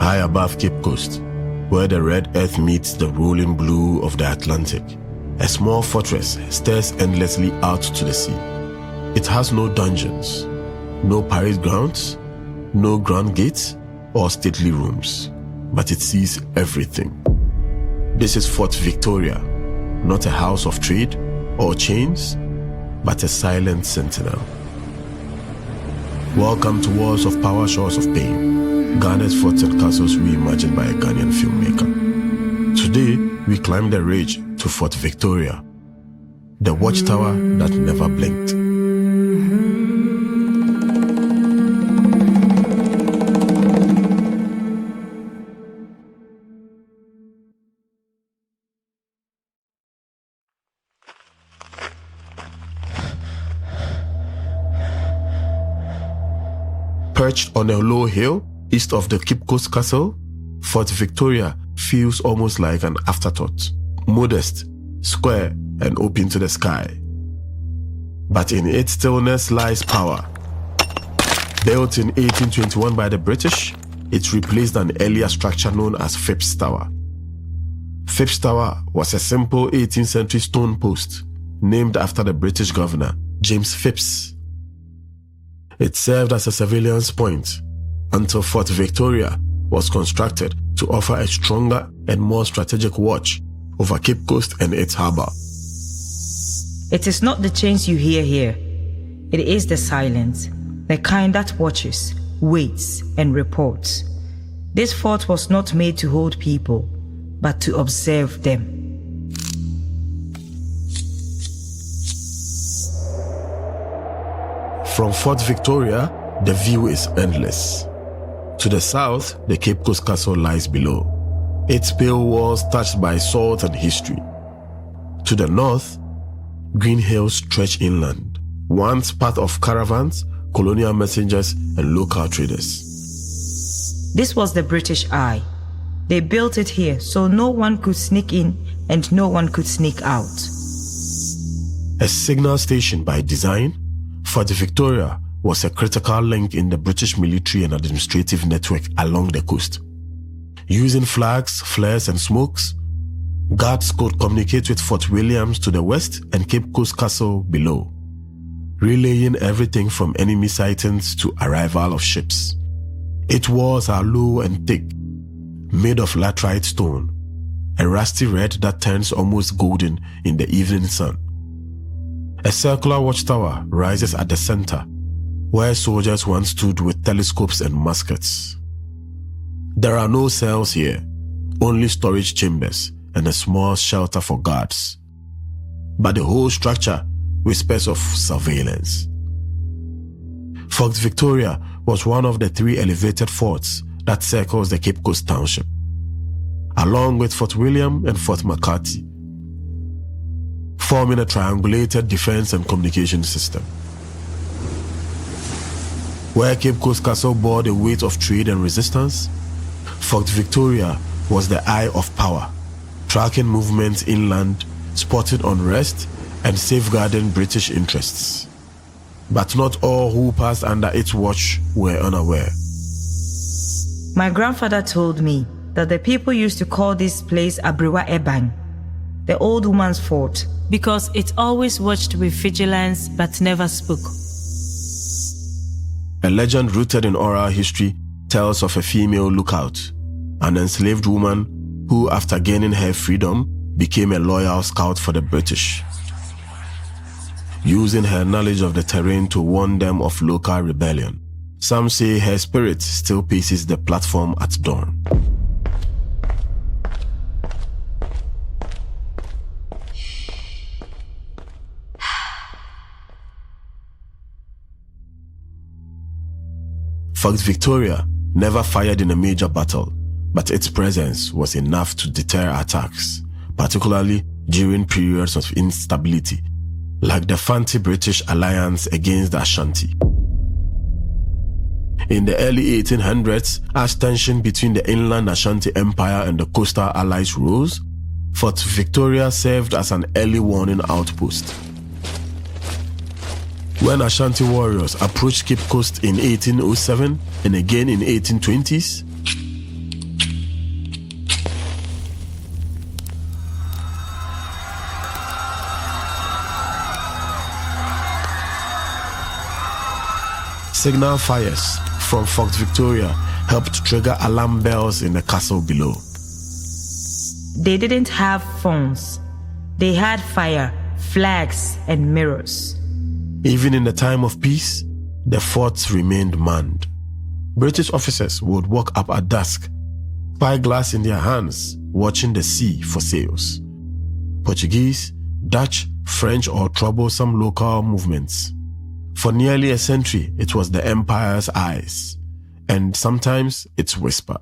High above Cape Coast, where the red earth meets the rolling blue of the Atlantic, a small fortress stares endlessly out to the sea. It has no dungeons, no parade grounds, no grand gates or stately rooms, but it sees everything. This is Fort Victoria, not a house of trade or chains, but a silent sentinel. Welcome to Walls of Power, Shores of Pain, Ghana's forts and castles reimagined by a Ghanaian filmmaker. Today, we climb the ridge to Fort Victoria, the watchtower that never blinked. Perched on a low hill east of the Cape Coast Castle, Fort Victoria feels almost like an afterthought, modest, square, and open to the sky. But in its stillness lies power. Built in 1821 by the British, it replaced an earlier structure known as Phipps Tower. Phipps Tower was a simple 18th century stone post named after the British governor, James Phipps. It served as a surveillance point until Fort Victoria was constructed to offer a stronger and more strategic watch over Cape Coast and its harbor. It is not the chains you hear here. It is the silence, the kind that watches, waits, and reports. This fort was not made to hold people, but to observe them. From Fort Victoria, the view is endless. To the south, the Cape Coast Castle lies below, its pale walls touched by salt and history. To the north, green hills stretch inland, once part of caravans, colonial messengers, and local traders. This was the British Eye. They built it here so no one could sneak in and no one could sneak out. A signal station by design, Fort Victoria was a critical link in the British military and administrative network along the coast. Using flags, flares, and smokes, guards could communicate with Fort Williams to the west and Cape Coast Castle below, relaying everything from enemy sightings to arrival of ships. Its walls are low and thick, made of laterite stone, a rusty red that turns almost golden in the evening sun. A circular watchtower rises at the center, where soldiers once stood with telescopes and muskets. There are no cells here, only storage chambers and a small shelter for guards. But the whole structure whispers of surveillance. Fort Victoria was one of the 3 elevated forts that circles the Cape Coast Township, along with Fort William and Fort McCarthy, forming a triangulated defense and communication system. Where Cape Coast Castle bore the weight of trade and resistance, Fort Victoria was the eye of power, tracking movements inland, spotting unrest, and safeguarding British interests. But not all who passed under its watch were unaware. My grandfather told me that the people used to call this place Abriwa Eban, the old woman's fort, because it always watched with vigilance but never spoke. A legend rooted in oral history tells of a female lookout, an enslaved woman who, after gaining her freedom, became a loyal scout for the British, using her knowledge of the terrain to warn them of local rebellion. Some say her spirit still paces the platform at dawn. Fort Victoria never fired in a major battle, but its presence was enough to deter attacks, particularly during periods of instability, like the Fanti-British alliance against the Ashanti. In the early 1800s, as tension between the inland Ashanti Empire and the coastal allies rose, Fort Victoria served as an early warning outpost. When Ashanti warriors approached Cape Coast in 1807 and again in 1820s, Signal fires from Fort Victoria helped trigger alarm bells in the castle below. They didn't have phones. They had fire, flags, and mirrors. Even in the time of peace, the forts remained manned. British officers would walk up at dusk, spyglass in their hands, watching the sea for sails. Portuguese, Dutch, French, or troublesome local movements. For nearly a century, it was the empire's eyes, and sometimes its whisper.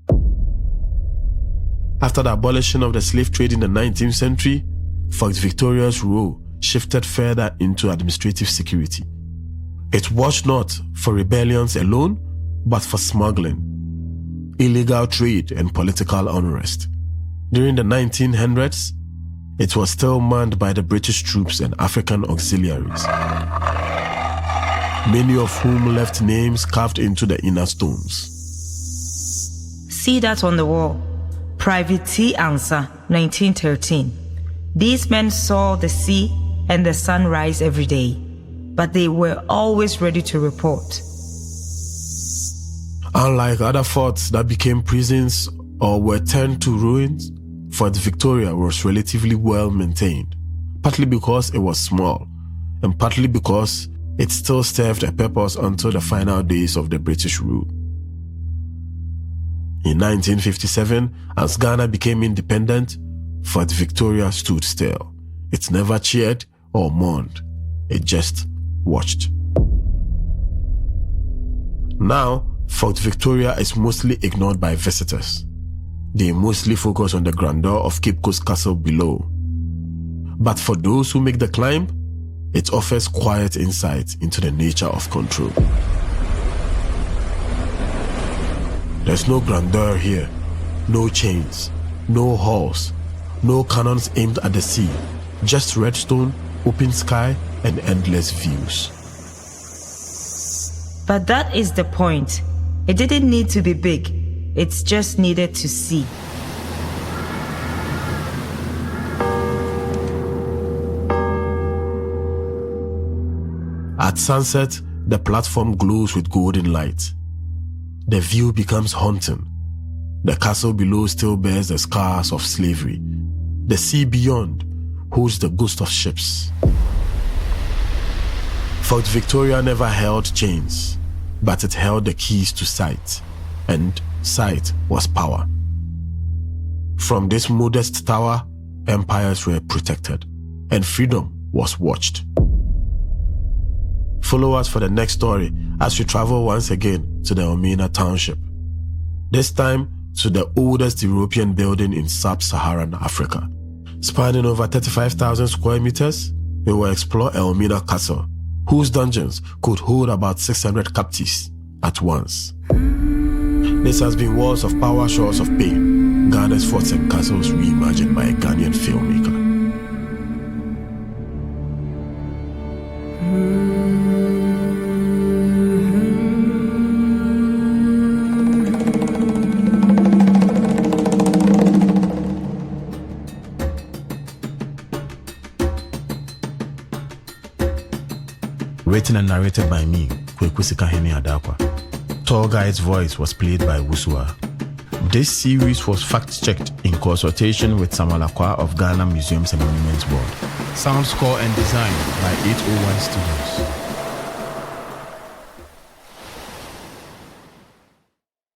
After the abolition of the slave trade in the 19th century, Fort Victoria's role shifted further into administrative security. It watched not for rebellions alone, but for smuggling, illegal trade, and political unrest. During the 1900s, it was still manned by the British troops and African auxiliaries, many of whom left names carved into the inner stones. See that on the wall. Private T. Answer, 1913. These men saw the sea and the sun rise every day, but they were always ready to report. Unlike other forts that became prisons or were turned to ruins, Fort Victoria was relatively well maintained, partly because it was small, and partly because it still served a purpose until the final days of the British rule. In 1957, as Ghana became independent, Fort Victoria stood still. It never cheered or mourned. It just watched. Now, Fort Victoria is mostly ignored by visitors. They mostly focus on the grandeur of Cape Coast Castle below. But for those who make the climb, it offers quiet insight into the nature of control. There's no grandeur here, no chains, no halls, no cannons aimed at the sea, just redstone, open sky, and endless views. But that is the point. It didn't need to be big. It's just needed to see. At sunset, the platform glows with golden light. The view becomes haunting. The castle below still bears the scars of slavery. The sea beyond holds the ghost of ships. Fort Victoria never held chains, but it held the keys to sight, and sight was power. From this modest tower, empires were protected, and freedom was watched. Follow us for the next story as we travel once again to the Elmina Township. This time to the oldest European building in sub-Saharan Africa. Spanning over 35,000 square meters, we will explore Elmina Castle, whose dungeons could hold about 600 captives at once. This has been Walls of Power, Shores of Pain, Ghana's forts and castles reimagined by a Ghanaian filmmaker. Written and narrated by me, Sikahene-Adarkwa. Tour guide's voice was played by Wusua. This series was fact-checked in consultation with Samalakwa of Ghana Museums and Monuments Board. Sound score and design by 801 Studios.